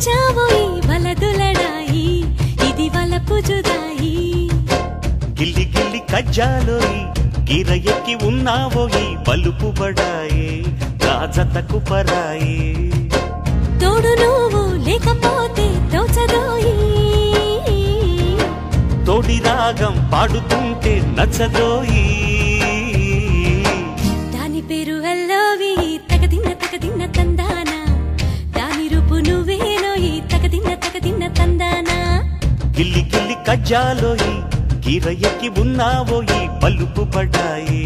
నచ్చావోయి వలదులడాయి ఇది వలపు జుదాయి గిల్లి గిల్లి కజ్జాలోయి గిర ఎక్కి ఉన్నావోయి బలుపు బడాయి రాజతకు పరాయి తోడు నువ్వు లేకపోతే తోచదోయి తోడి రాగం పాడుతుంటే నచ్చదోయి దాని పేరు అల్లోవి తగదిన్న తందానా దాని రూపు నువ్వేనోయి తగదిన్న తందానా గిల్లి గిల్లి కజ్జాలోయి గిర ఎక్కి ఉన్నావోయి బలుపు బడాయి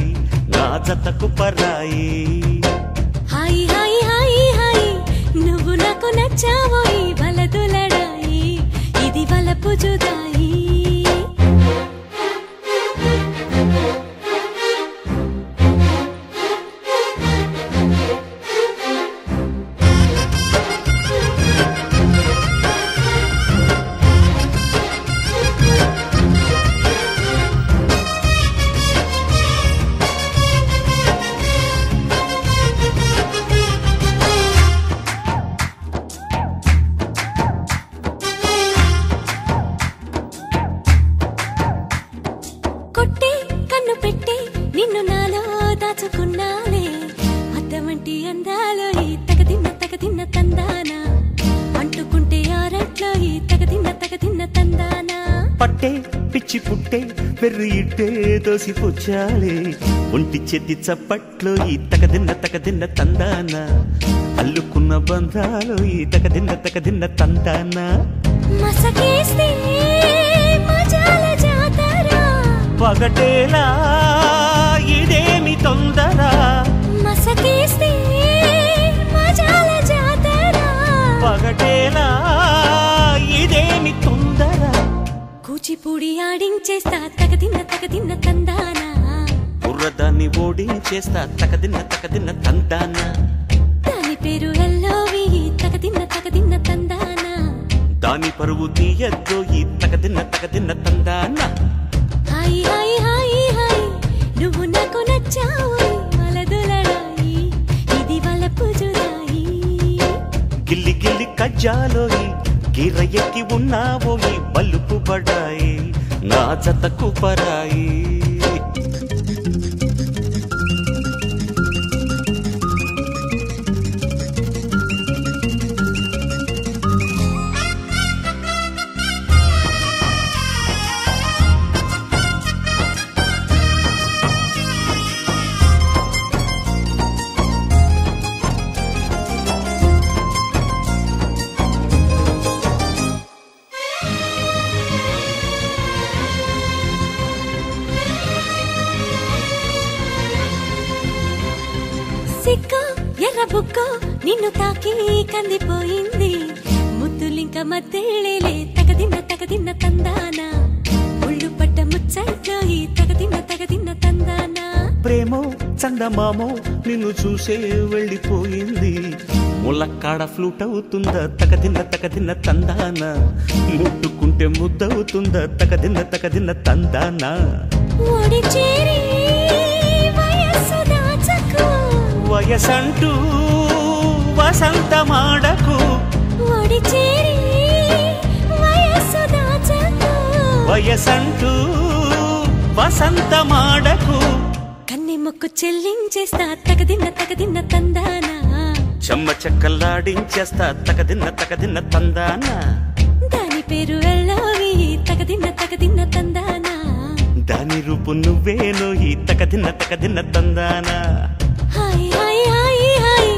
రాజతకు పరాయి హాయి హాయి హాయి హాయి నువ్వు నాకు నచ్చావోయి వలదులడాయి ఇది వలపు జుదాయి కొట్టే కన్ను పెట్టే నిన్ను నాలో దాచుకున్నాలే అద్దమంటి అందాలో ఈ తగదిన్న తందానా అంటుకుంటే ఆరట్లో ఈ తగదిన్న తందానా పట్టే పిచ్చి పుట్టే పెర్రి ఇట్టే దోసిపుచ్చాలే ఒంటి చేతి చప్పట్లో ఈ తగదిన్న తందాన అల్లుకున్న బంధాలు ఈ తగదిన్న తందాన మసకేస్తే మజాల జాతర పగటేలా ఇదేమి తొందర మసకేస్తే మజాల జాతర పగటేలా ఇదేమి తొందర కూచిపూడి ఆడించేస్తా తగదిన్న తందానా బుర్రదాన్ని ఓడించేస్తా తగదిన్న తందాన దాని పేరు ఎల్లోవి తగదిన్న తందానా దాని పరువు తీయద్దో ఈ తగదిన్న తందాన హాయి హాయి హాయి హాయి నువ్వు నాకు నచ్చావోయి వలదులడాయి ఇది వలపు జుదాయి గిల్లి గిల్లి కజ్జాలోయి గిర ఎక్కి ఉన్నావోయి బలుపు బడాయి నా జతకు పరాయి సిక్కో ఎర్ర బుక్కో నిన్ను తాకి కందిపోయింది ముద్దులింక మద్దెళ్ళేలే తగదిన్న తందానా ఒళ్ళు పడ్డ ముచ్చట్లో ఈ తగదిన్న తందానా ప్రేమో చందమామో నిన్ను చూసే వెళ్ళిపోయింది ములక్కాడ ఫ్లూట్ అవుతుందా తగదిన్న తందాన ముట్టుకుంటే ముద్దవుతుందా తగదిన్న తందాన ఓడి చేరి వయస్సు దాచకు వయసంటూ వసంతమాడకు ఓడి చేరి వయస్సు దాచకు వయసంటూ వసంతమాడకు కన్నె మొక్కు చెల్లించేస్తా తగదిన్న తందానా చెమ్మ చెక్కల్లాడించేస్తా తగదిన్న తందాన దాని పేరు ఎల్లోవి తగదిన్న తందానా దాని రూపు నువ్వేనో ఈ తగదిన్న తందాన హాయ్ హాయ్ హాయ్ హాయ్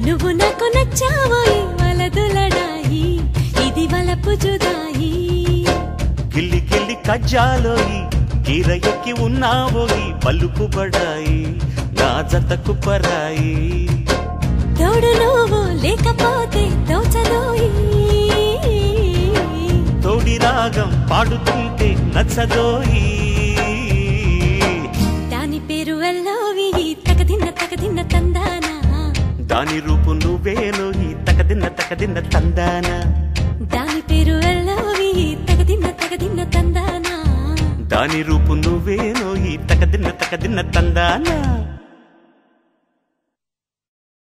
నువ్వు నాకు నచ్చావోయి వలదులడాయి ఇది వలపు జుదాయి గిల్లి గిల్లి కజ్జాలోయి గిర ఎక్కి ఉన్నావోయి పలుపు బడాయి నా జతకు పరాయి తోడు నువ్వు లేకపోతే తోచదోయి తోడి రాగం పాడుతుంటే నచ్చదోయి దాని పేరు ఎల్లోవి తగదిన్న తందానా దాని రూపు నువ్వేనో ఈ తగదిన్న తందాన దాని పేరు ఎల్లోవి తగదిన్న తందానా దాని రూపు నువ్వేనో ఈ తగదిన్న తందాన